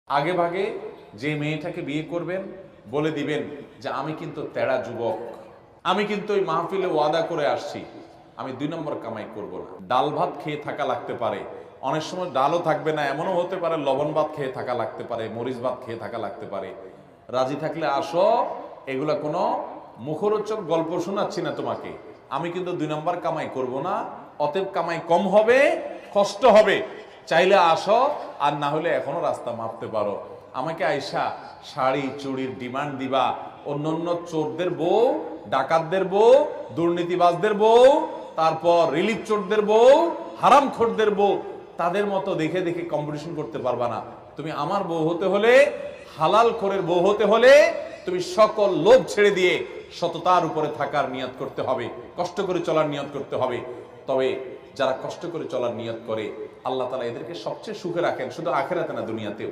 আগে ভাগে যে মেয়েটাকে বিয়ে করবেন বলে দিবেন যে আমি কিন্তু তেড়া যুবক, আমি কিন্তু ওই মাহফিলে ওয়াদা করে আসছি আমি 2 নম্বর কামাই করব না। ডাল ভাত খেয়ে থাকা লাগতে পারে, অনেক সময় ডালও থাকবে না, এমনও হতে পারে লবণ ভাত খেয়ে থাকা লাগতে পারে, মরিচ ভাত খেয়ে থাকা লাগতে পারে। রাজি থাকলে আসো, এগুলা কোনো মুখরোচক গল্প শোনাচ্ছি না তোমাকে। আমি কিন্তু 2 নম্বর কামাই করব না, অতএব কামাই কম হবে, কষ্ট হবে। চাইলে আসো, আর না হলে এখনো রাস্তা মাপতে পারো। আমাকে আইসা শাড়ি চুড়ির ডিমান্ড দিবা, অন্য চোরদের বউ, ডাকাতদের বউ, দুর্নীতিবাজদের বউ, তারপর রিলিফ চোরদের বউ, হারামখোরদের বউ, তাদের মতো দেখে দেখে কম্পিটিশন করতে পারবা না। তুমি আমার বউ হতে হলে, হালাল খোরের বউ হতে হলে তুমি সকল লোভ ছেড়ে দিয়ে সততার উপরে থাকার নিয়ত করতে হবে, কষ্ট করে চলার নিয়ত করতে হবে। তবে যারা কষ্ট করে চলার নিয়ত করে আল্লাহ তাআলা এদেরকে সবচেয়ে সুখে রাখেন, শুধু আখিরাতে না দুনিয়াতেও।